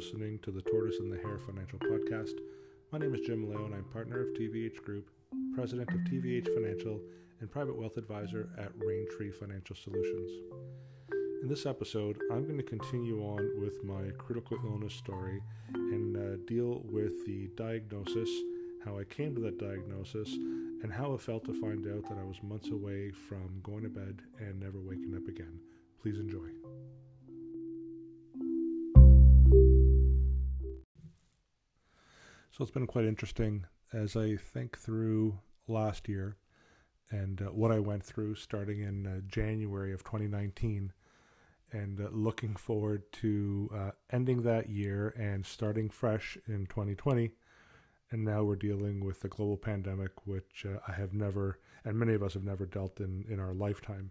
listening to the Tortoise and the Hare Financial Podcast. My name is Jim Leo, and I'm partner of TVH Group, president of TVH Financial, and private wealth advisor at Raintree Financial Solutions. In this episode, I'm going to continue on with my critical illness story and deal with the diagnosis, how I came to that diagnosis, and how it felt to find out that I was months away from going to bed and never waking up again. Please enjoy. So it's been quite interesting as I think through last year and what I went through starting in January of 2019 and looking forward to ending that year and starting fresh in 2020. And now we're dealing with the global pandemic, which I have never, and many of us have never dealt in our lifetime.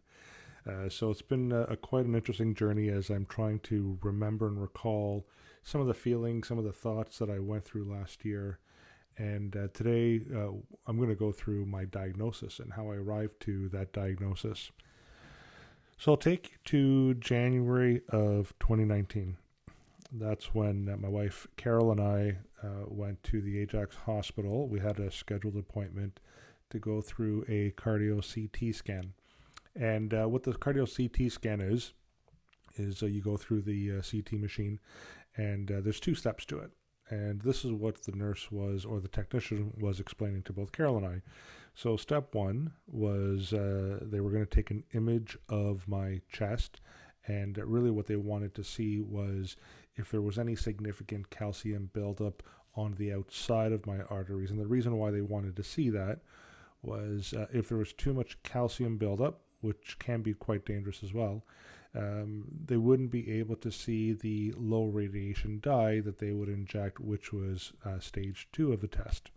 So it's been quite an interesting journey as I'm trying to remember and recall some of the feelings, some of the thoughts that I went through last year. And today I'm going to go through my diagnosis and how I arrived to that diagnosis. So I'll take you to January of 2019. That's when my wife Carol and I went to the Ajax Hospital. We had a scheduled appointment to go through a cardio CT scan. And what the cardio CT scan is you go through the CT machine, and there's two steps to it. And this is what the nurse was, or the technician was explaining to both Carol and I. So step one was they were going to take an image of my chest, and really what they wanted to see was if there was any significant calcium buildup on the outside of my arteries. And the reason why they wanted to see that was if there was too much calcium buildup, which can be quite dangerous as well, they wouldn't be able to see the low radiation dye that they would inject, which was stage 2 of the test.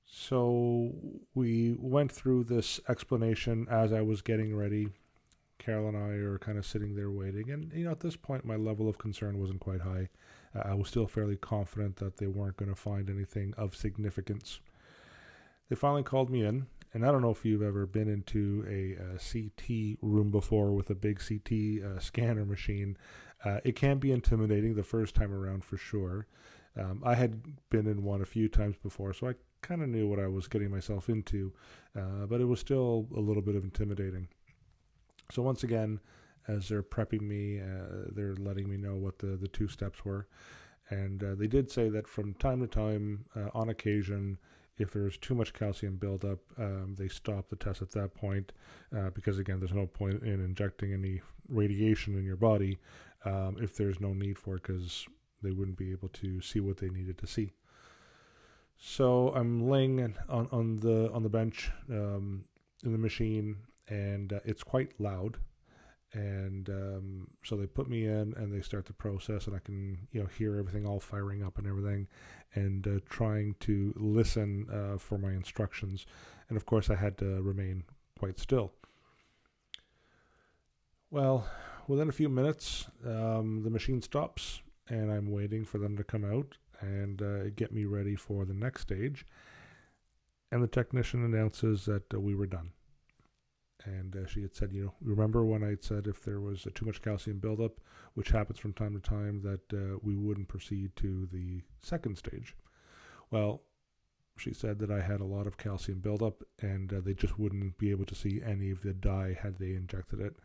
So we went through this explanation as I was getting ready. Carol and I are kind of sitting there waiting. And, at this point, my level of concern wasn't quite high. I was still fairly confident that they weren't going to find anything of significance. They finally called me in. And I don't know if you've ever been into a CT room before with a big CT scanner machine. It can be intimidating the first time around for sure. I had been in one a few times before, so I kind of knew what I was getting myself into, but it was still a little bit of intimidating. So once again, as they're prepping me, they're letting me know what the two steps were. And they did say that from time to time, on occasion, if there's too much calcium buildup, they stop the test at that point because, again, there's no point in injecting any radiation in your body if there's no need for it, because they wouldn't be able to see what they needed to see. So I'm laying on the bench in the machine, and it's quite loud. And so they put me in and they start the process, and I can hear everything all firing up and everything, and trying to listen for my instructions. And of course I had to remain quite still. Well, within a few minutes the machine stops, and I'm waiting for them to come out and get me ready for the next stage. And the technician announces that we were done. And she had said, remember when I had said if there was too much calcium buildup, which happens from time to time, that we wouldn't proceed to the second stage. Well, she said that I had a lot of calcium buildup, and they just wouldn't be able to see any of the dye had they injected it.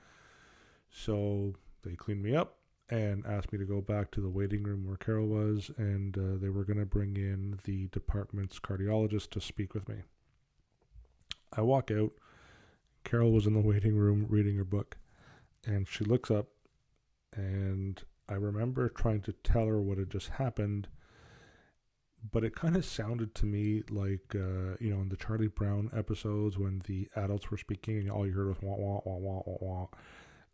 So they cleaned me up and asked me to go back to the waiting room where Carol was, and they were going to bring in the department's cardiologist to speak with me. I walk out. Carol was in the waiting room reading her book, and she looks up, and I remember trying to tell her what had just happened, but it kind of sounded to me like, in the Charlie Brown episodes when the adults were speaking and all you heard was wah, wah, wah, wah, wah, wah.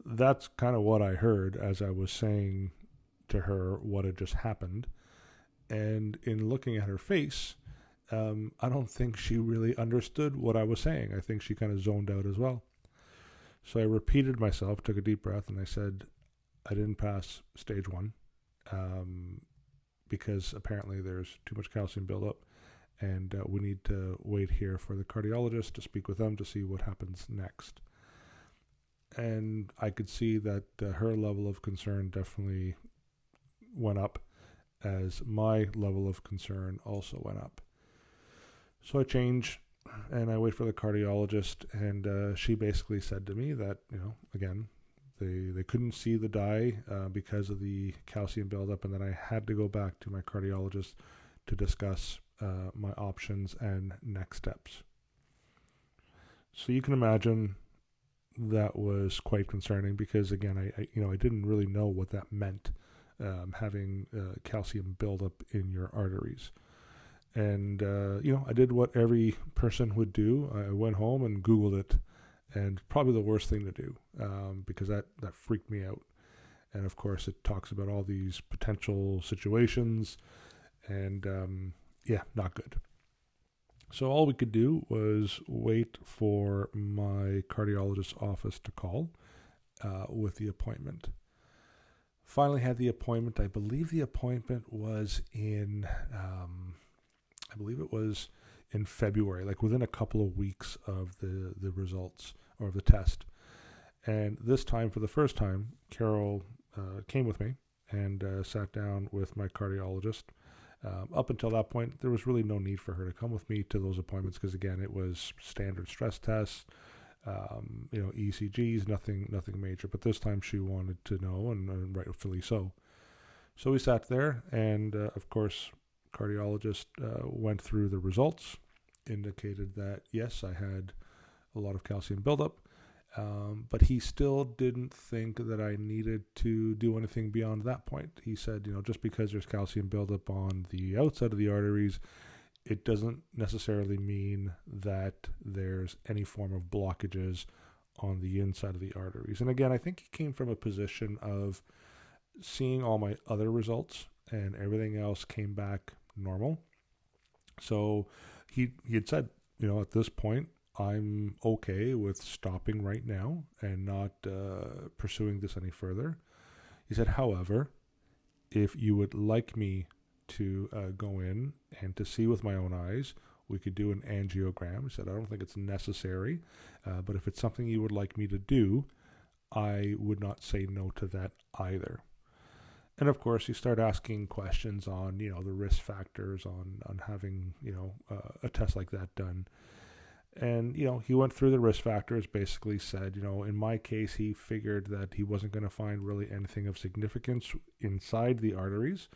That's kind of what I heard as I was saying to her what had just happened. And in looking at her face, I don't think she really understood what I was saying. I think she kind of zoned out as well. So I repeated myself, took a deep breath, and I said, I didn't pass stage 1 because apparently there's too much calcium buildup, and we need to wait here for the cardiologist to speak with them to see what happens next. And I could see that her level of concern definitely went up as my level of concern also went up. So I change and I wait for the cardiologist, and she basically said to me that, again, they couldn't see the dye because of the calcium buildup, and then I had to go back to my cardiologist to discuss my options and next steps. So you can imagine that was quite concerning because, again, I didn't really know what that meant, having calcium buildup in your arteries. And, I did what every person would do. I went home and Googled it, and probably the worst thing to do, because that freaked me out. And, of course, it talks about all these potential situations, and, not good. So all we could do was wait for my cardiologist's office to call with the appointment. Finally had the appointment. I believe the appointment was in February, like within a couple of weeks of the results or the test. And this time, for the first time, Carol came with me and sat down with my cardiologist. Up until that point, there was really no need for her to come with me to those appointments because, again, it was standard stress tests, ECGs, nothing major. But this time she wanted to know, and rightfully so. So we sat there, and of course, cardiologist went through the results, indicated that yes, I had a lot of calcium buildup, but he still didn't think that I needed to do anything beyond that point. He said, just because there's calcium buildup on the outside of the arteries, it doesn't necessarily mean that there's any form of blockages on the inside of the arteries. And again, I think he came from a position of seeing all my other results and everything else came back normal. So he had said, at this point, I'm okay with stopping right now and not pursuing this any further. He said, however, if you would like me to go in and to see with my own eyes, we could do an angiogram. He said, I don't think it's necessary, but if it's something you would like me to do, I would not say no to that either. And of course, you start asking questions on, the risk factors on having, a test like that done. And, he went through the risk factors, basically said, in my case, he figured that he wasn't going to find really anything of significance inside the arteries.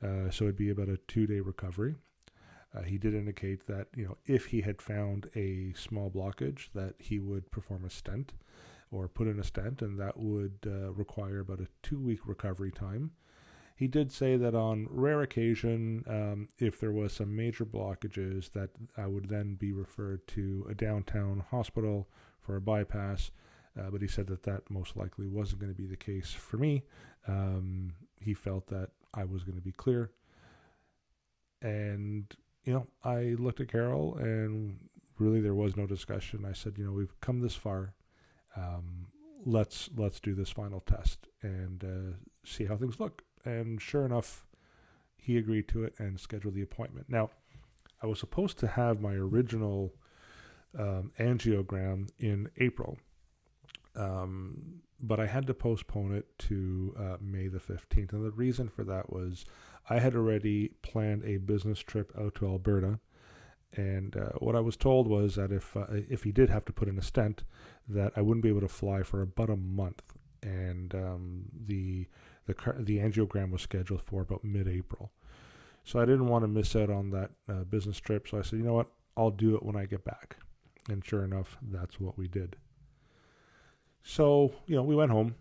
So it'd be about a 2-day recovery. He did indicate that, if he had found a small blockage, that he would perform a stent or put in a stent, and that would require about a 2-week recovery time. He did say that on rare occasion, if there was some major blockages, that I would then be referred to a downtown hospital for a bypass. But he said that most likely wasn't going to be the case for me. He felt that I was going to be clear. And, I looked at Carol, and really there was no discussion. I said, we've come this far. Let's do this final test and see how things look. And sure enough, he agreed to it and scheduled the appointment. Now, I was supposed to have my original angiogram in April, but I had to postpone it to May the 15th. And the reason for that was I had already planned a business trip out to Alberta. And what I was told was that if he did have to put in a stent, that I wouldn't be able to fly for about a month. And the angiogram was scheduled for about mid-April. So I didn't want to miss out on that business trip. So I said, you know what, I'll do it when I get back. And sure enough, that's what we did. So, we went home.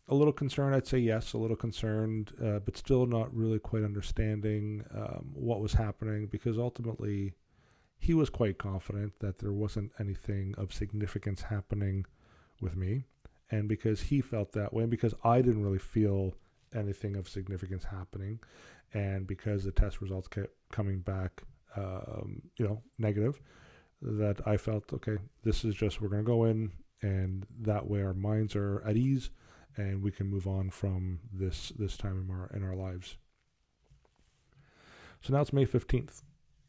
A little concerned, I'd say yes, a little concerned, but still not really quite understanding what was happening, because ultimately he was quite confident that there wasn't anything of significance happening with me. And because he felt that way, and because I didn't really feel anything of significance happening, and because the test results kept coming back, negative, that I felt, okay, this is just, we're going to go in, and that way our minds are at ease, and we can move on from this time in our lives. So now it's May 15th.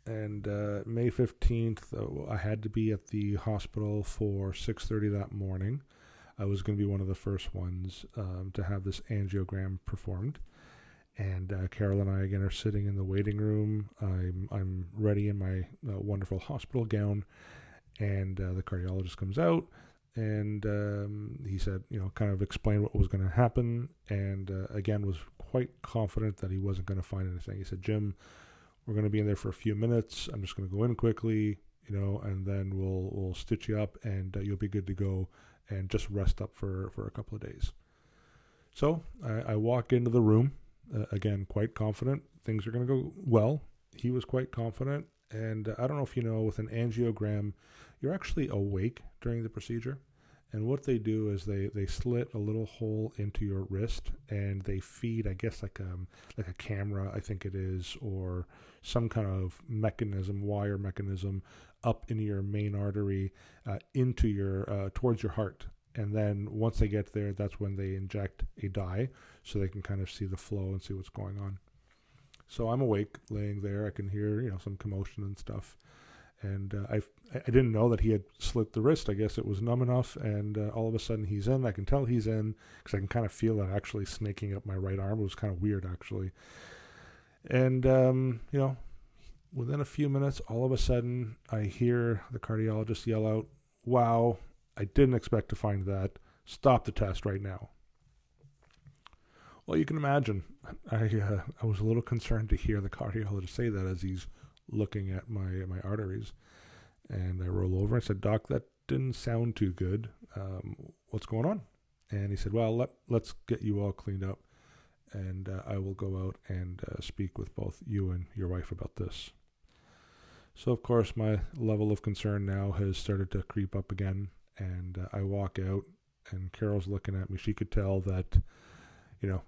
And May 15th, I had to be at the hospital for 6:30 that morning. I was going to be one of the first ones to have this angiogram performed. And Carol and I again are sitting in the waiting room. I'm ready in my wonderful hospital gown, and the cardiologist comes out, and he said, kind of explained what was going to happen, and again was quite confident that he wasn't going to find anything. He said, "Jim, we're going to be in there for a few minutes. I'm just going to go in quickly, and then we'll stitch you up, and you'll be good to go, and just rest up for a couple of days." So I walk into the room. Again, quite confident things are going to go well. He was quite confident. And I don't know if you know, with an angiogram, you're actually awake during the procedure. And what they do is they slit a little hole into your wrist, and they feed, I guess, like a camera, I think it is, or some kind of wire mechanism, up into your main artery, into your towards your heart. And then once they get there, that's when they inject a dye so they can kind of see the flow and see what's going on. So I'm awake, laying there. I can hear, some commotion and stuff. And I didn't know that he had slit the wrist. I guess it was numb enough. And all of a sudden he's in. I can tell he's in because I can kind of feel it actually snaking up my right arm. It was kind of weird, actually. And, within a few minutes, all of a sudden I hear the cardiologist yell out, "Wow, I didn't expect to find that. Stop the test right now." Well, you can imagine. I was a little concerned to hear the cardiologist say that as he's looking at my arteries. And I roll over and said, "Doc, that didn't sound too good. What's going on?" And he said, "Well, let's get you all cleaned up, and I will go out and speak with both you and your wife about this." So, of course, my level of concern now has started to creep up again. And I walk out, and Carol's looking at me. She could tell that,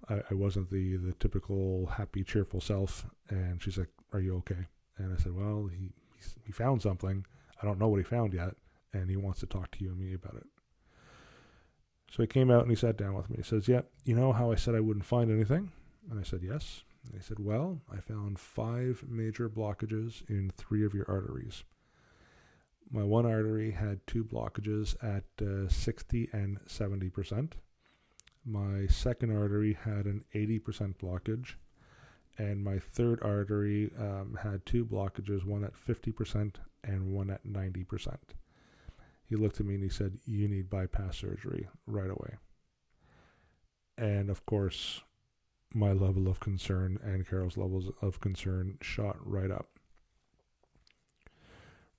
I wasn't the typical happy, cheerful self. And she's like, "Are you okay?" And I said, "Well, he found something. I don't know what he found yet, and he wants to talk to you and me about it." So he came out and he sat down with me. He says, "Yeah, you know how I said I wouldn't find anything?" And I said, "Yes." And he said, "Well, I found 5 major blockages in 3 of your arteries. My one artery had 2 blockages at 60 and 70%. My second artery had an 80% blockage. And my third artery had 2 blockages, one at 50% and one at 90%. He looked at me and he said, "You need bypass surgery right away." And of course, my level of concern and Carol's levels of concern shot right up.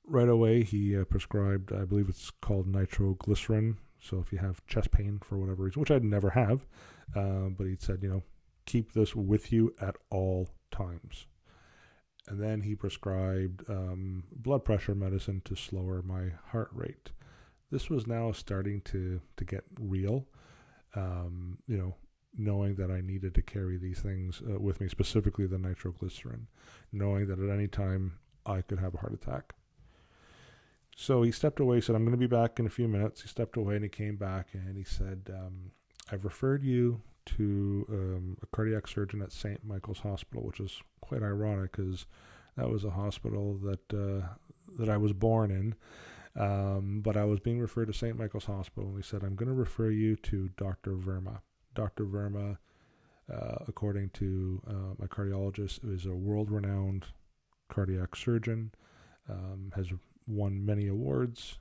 Right away, he prescribed, I believe it's called nitroglycerin. So if you have chest pain for whatever reason, which I'd never have, but he said, keep this with you at all times. And then he prescribed blood pressure medicine to slower my heart rate. This was now starting to get real, knowing that I needed to carry these things with me, specifically the nitroglycerin, knowing that at any time I could have a heart attack. So he stepped away, said, "I'm going to be back in a few minutes." He stepped away and he came back and he said, "I've referred you to a cardiac surgeon at St. Michael's Hospital," which is quite ironic because that was a hospital that I was born in. But I was being referred to St. Michael's Hospital, and he said, "I'm going to refer you to Dr. Verma." Dr. Verma, according to my cardiologist, is a world-renowned cardiac surgeon, has won many awards,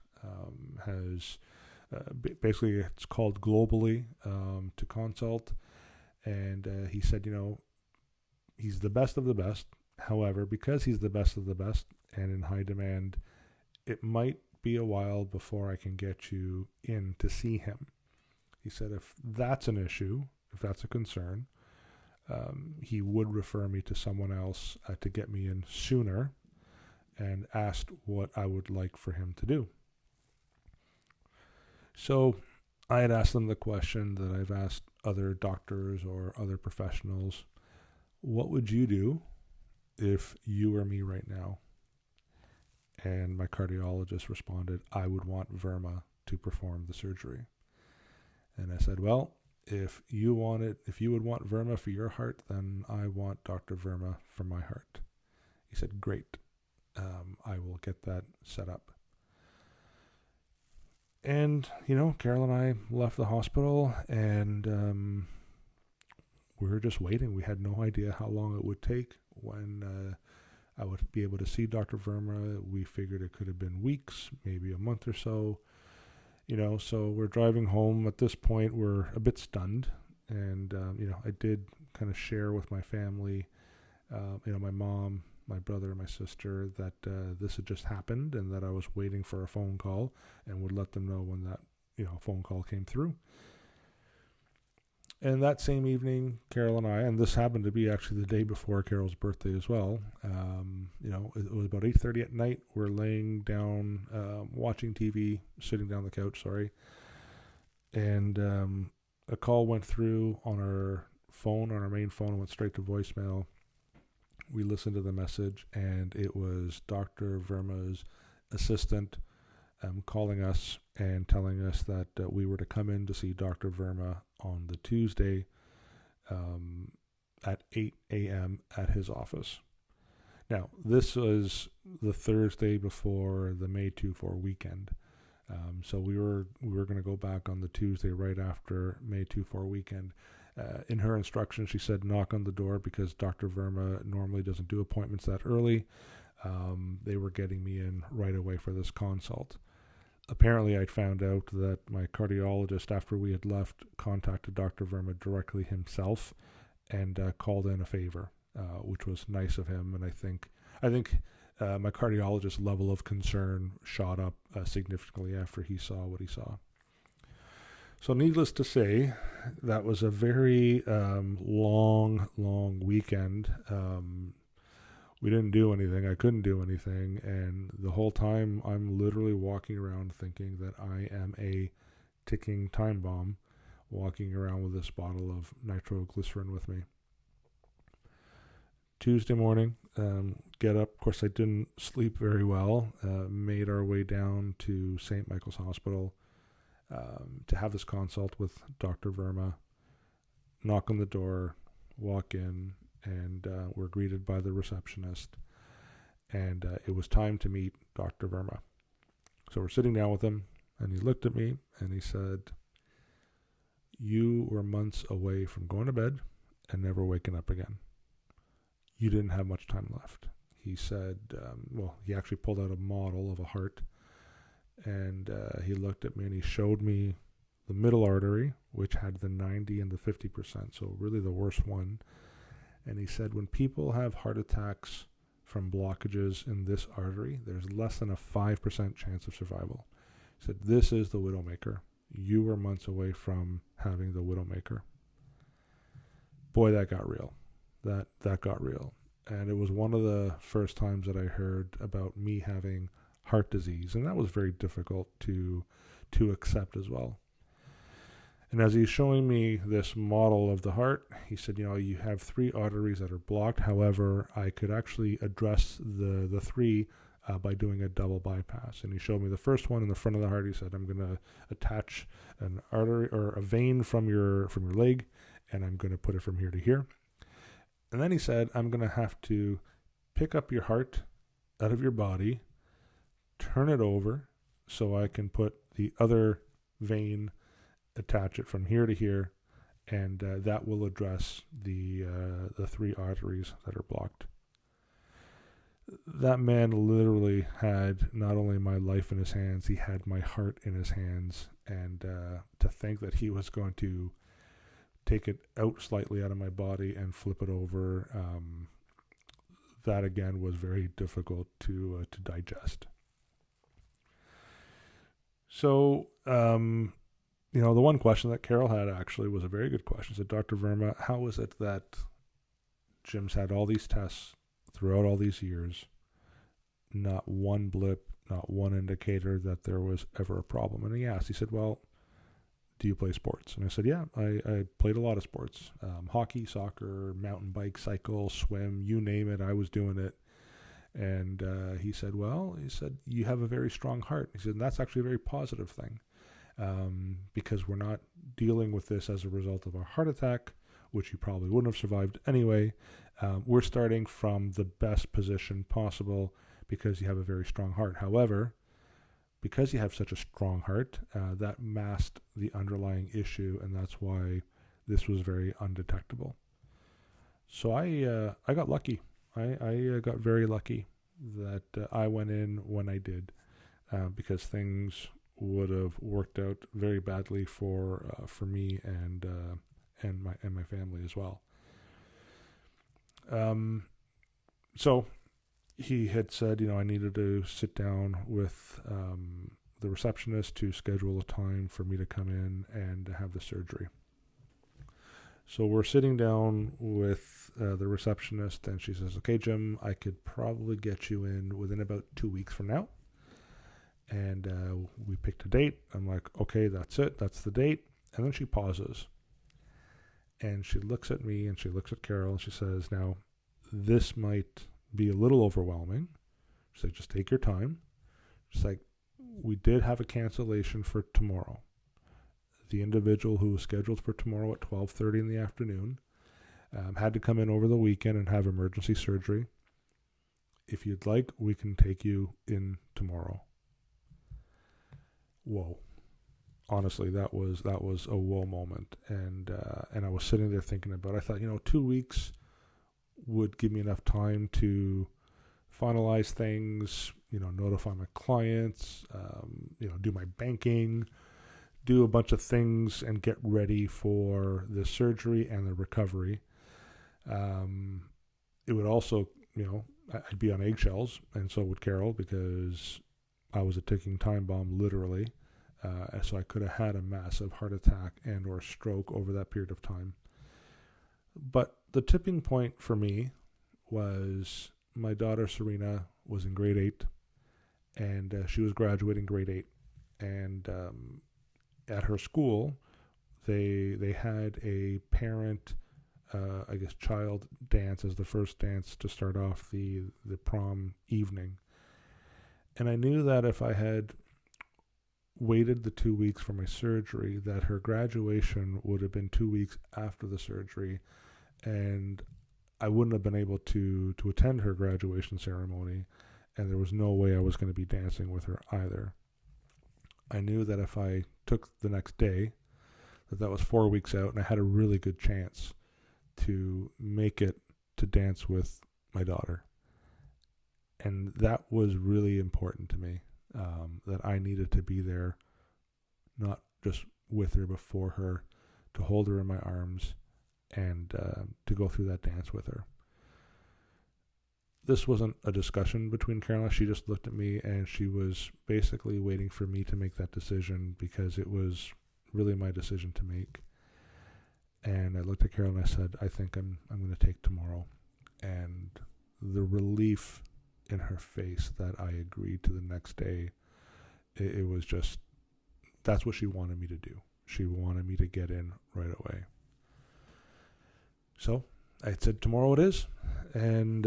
has basically it's called globally to consult. And he said, he's the best of the best. However, because he's the best of the best and in high demand, it might be a while before I can get you in to see him. He said, if that's an issue, if that's a concern, he would refer me to someone else to get me in sooner, and asked what I would like for him to do. So I had asked them the question that I've asked other doctors or other professionals: what would you do if you were me right now? And my cardiologist responded, "I would want Verma to perform the surgery." And I said, "Well, if you would want Verma for your heart, then I want Dr. Verma for my heart." He said, "Great. I will get that set up." And, Carol and I left the hospital, and we were just waiting. We had no idea how long it would take when I would be able to see Dr. Verma. We figured it could have been weeks, maybe a month or so. So we're driving home. At this point, we're a bit stunned. And, I did kind of share with my family, my mom, my brother, my sister, that this had just happened and that I was waiting for a phone call and would let them know when that, phone call came through. And that same evening, Carol and I, and this happened to be actually the day before Carol's birthday as well, it was about 8:30 at night. We're laying down, watching TV, sitting down on the couch, and a call went through on our phone, on our main phone, went straight to voicemail. We listened to the message, and it was Dr. Verma's assistant calling us and telling us that we were to come in to see Dr. Verma on the Tuesday at 8 a.m. at his office. Now, this was the Thursday before the May 2-4 weekend. So we were going to go back on the Tuesday right after May 2-4 weekend. In her instructions, she said knock on the door because Dr. Verma normally doesn't do appointments that early. They were getting me in right away for this consult. Apparently, I'd found out that my cardiologist, after we had left, contacted Dr. Verma directly himself and called in a favor, which was nice of him. And I think my cardiologist's level of concern shot up significantly after he saw what he saw. So needless to say, that was a very long weekend. We didn't do anything. I couldn't do anything. And the whole time I'm literally walking around thinking that I am a ticking time bomb, walking around with this bottle of nitroglycerin with me. Tuesday morning, get up. Of course, I didn't sleep very well. Made our way down to St. Michael's Hospital to have this consult with Dr. Verma. Knock on the door, walk in, and we're greeted by the receptionist. And it was time to meet Dr. Verma. So we're sitting down with him, and he looked at me, and he said, "You were months away from going to bed and never waking up again. You didn't have much time left." He said, he actually pulled out a model of a heart, and he looked at me and he showed me the middle artery, which had the 90 and the 50%, so really the worst one. And he said, when people have heart attacks from blockages in this artery, there's less than a 5% chance of survival. He said, this is the widowmaker. You were months away from having the widowmaker. Boy, that got real. That got real. And it was one of the first times that I heard about me having heart disease, and that was very difficult to accept as well. And as he's showing me this model of the heart, he said, you have 3 arteries that are blocked. However, I could actually address the 3 by doing a double bypass. And he showed me the first one in the front of the heart. He said, I'm going to attach an artery or a vein from your leg, and I'm going to put it from here to here. And then he said, I'm going to have to pick up your heart out of your body, turn it over so I can put the other vein, attach it from here to here, and that will address the 3 arteries that are blocked. That man literally had not only my life in his hands, he had my heart in his hands. And to think that he was going to take it out slightly out of my body and flip it over, that again was very difficult to digest. So, the one question that Carol had actually was a very good question. She said, Dr. Verma, how is it that Jim's had all these tests throughout all these years, not one blip, not one indicator that there was ever a problem? And he said, well, do you play sports? And I said, yeah, I played a lot of sports. Hockey, soccer, mountain bike, cycle, swim, you name it, I was doing it. And he said, you have a very strong heart. He said, and that's actually a very positive thing. Because we're not dealing with this as a result of a heart attack, which you probably wouldn't have survived anyway. We're starting from the best position possible because you have a very strong heart. However, because you have such a strong heart, that masked the underlying issue, and that's why this was very undetectable. So I got lucky. I got very lucky that I went in when I did, because things would have worked out very badly for me and my family as well. So he had said, I needed to sit down with the receptionist to schedule a time for me to come in and have the surgery. So we're sitting down with the receptionist, and she says, "Okay, Jim, I could probably get you in within about 2 weeks from now." And we picked a date. I'm like, "Okay, that's it. That's the date." And then she pauses, and she looks at me, and she looks at Carol, and she says, "Now, this might be a little overwhelming." She's like, "Just take your time." She's like, "We did have a cancellation for tomorrow. The individual who was scheduled for tomorrow at 12:30 in the afternoon had to come in over the weekend and have emergency surgery. If you'd like, we can take you in tomorrow." Whoa. Honestly, that was a whoa moment, and I was sitting there thinking about it. I thought, 2 weeks would give me enough time to finalize things, notify my clients, do my banking, do a bunch of things, and get ready for the surgery and the recovery. It would also, I'd be on eggshells, and so would Carol, because I was a ticking time bomb, literally. So I could have had a massive heart attack and or stroke over that period of time. But the tipping point for me was my daughter Serena was in grade 8, and she was graduating grade 8. And at her school, they had a parent, child dance as the first dance to start off the prom evening. And I knew that if I had waited the 2 weeks for my surgery, that her graduation would have been 2 weeks after the surgery, and I wouldn't have been able to attend her graduation ceremony, and there was no way I was going to be dancing with her either. I knew that if I took the next day, that was 4 weeks out, and I had a really good chance to make it to dance with my daughter. And that was really important to me, that I needed to be there, not just with her, but for her, to hold her in my arms, and to go through that dance with her. This wasn't a discussion between Caroline. She just looked at me, and she was basically waiting for me to make that decision, because it was really my decision to make. And I looked at Carol and I said, "I think I'm going to take tomorrow." And the relief in her face that I agreed to the next day, it was just, that's what she wanted me to do. She wanted me to get in right away. So I said, "Tomorrow it is." And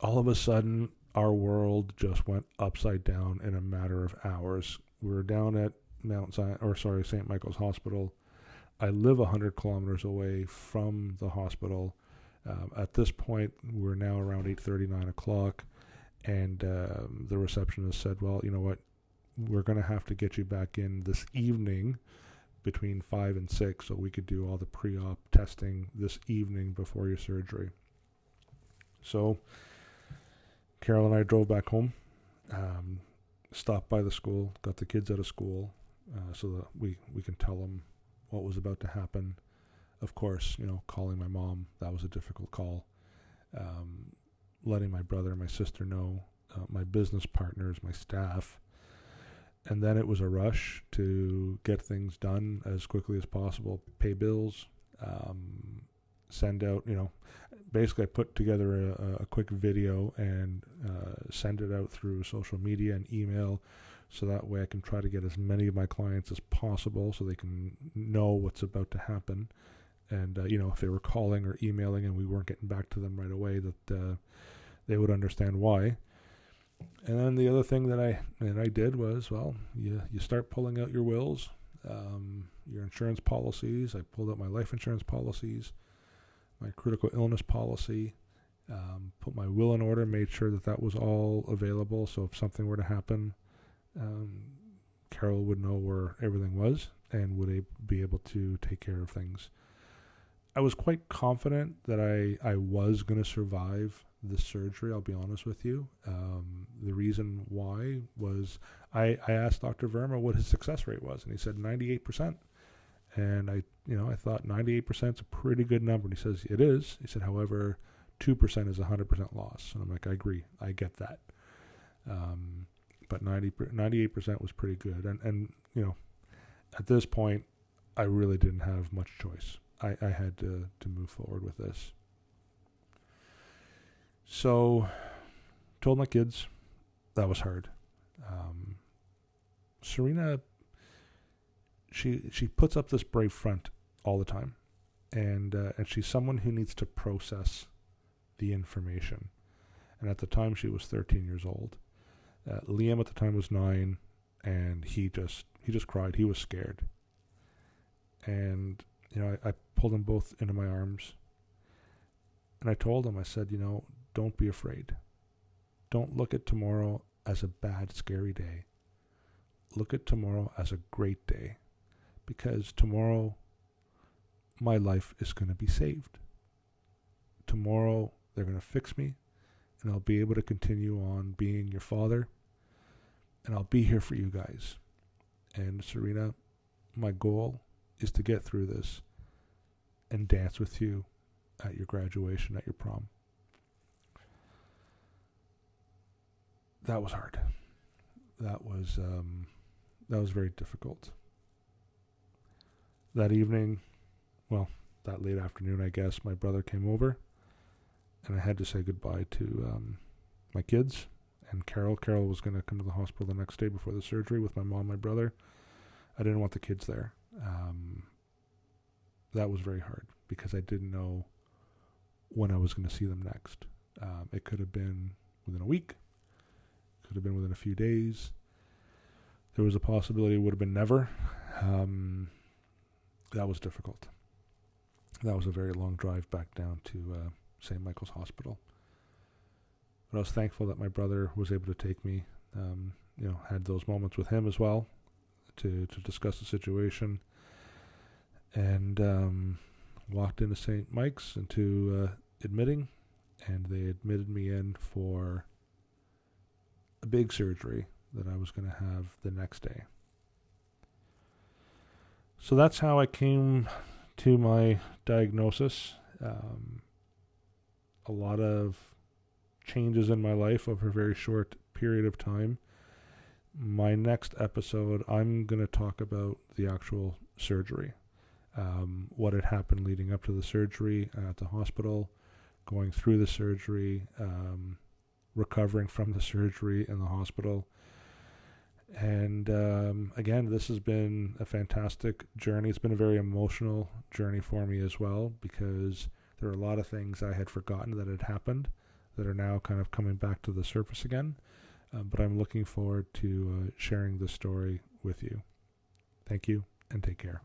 all of a sudden, our world just went upside down in a matter of hours. We were down at St. Michael's Hospital. I live 100 kilometers away from the hospital. At this point, we're now around 8:30, 9 o'clock, and the receptionist said, "Well, you know what? We're going to have to get you back in this evening between 5 and 6 so we could do all the pre-op testing this evening before your surgery." So Carol and I drove back home, stopped by the school, got the kids out of school, so that we can tell them what was about to happen. Of course, calling my mom, that was a difficult call. Letting my brother and my sister know, my business partners, my staff. And then it was a rush to get things done as quickly as possible, pay bills, send out, basically I put together a quick video and send it out through social media and email, so that way I can try to get as many of my clients as possible so they can know what's about to happen. And, if they were calling or emailing and we weren't getting back to them right away, that they would understand why. And then the other thing that I did was, you start pulling out your wills, your insurance policies. I pulled out my life insurance policies, my critical illness policy, put my will in order, made sure that was all available. So if something were to happen, Carol would know where everything was and would be able to take care of things. I was quite confident that I was going to survive the surgery, I'll be honest with you. The reason why was I asked Dr. Verma what his success rate was, and he said 98%. And I thought 98% is a pretty good number. And he says, it is. He said, however, 2% is 100% loss. And I'm like, I agree. I get that. But 98% was pretty good. And at this point, I really didn't have much choice. I had to move forward with this. So, told my kids that was hard. Serena, she puts up this brave front all the time, and she's someone who needs to process the information. And at the time, she was 13 years old. Liam at the time was 9, and he just cried. He was scared, and I pulled them both into my arms, and I told them, I said, don't be afraid. Don't look at tomorrow as a bad, scary day. Look at tomorrow as a great day, because tomorrow my life is going to be saved. Tomorrow they're going to fix me, and I'll be able to continue on being your father, and I'll be here for you guys. And Serena, my goal is to get through this and dance with you at your graduation, at your prom. That was hard. That was very difficult. That evening, that late afternoon, I guess, my brother came over, and I had to say goodbye to my kids and Carol. Carol was going to come to the hospital the next day before the surgery with my mom and my brother. I didn't want the kids there. That was very hard because I didn't know when I was going to see them next. It could have been within a week. Could have been within a few days. There was a possibility it would have been never. That was difficult. That was a very long drive back down to St. Michael's Hospital. But I was thankful that my brother was able to take me, had those moments with him as well to discuss the situation, and walked into St. Mike's into admitting, and they admitted me in for a big surgery that I was going to have the next day. So that's how I came to my diagnosis. A lot of changes in my life over a very short period of time. My next episode, I'm going to talk about the actual surgery, what had happened leading up to the surgery at the hospital, going through the surgery, recovering from the surgery in the hospital. And again, this has been a fantastic journey. It's been a very emotional journey for me as well, because there are a lot of things I had forgotten that had happened that are now kind of coming back to the surface again. But I'm looking forward to sharing this story with you. Thank you, and take care.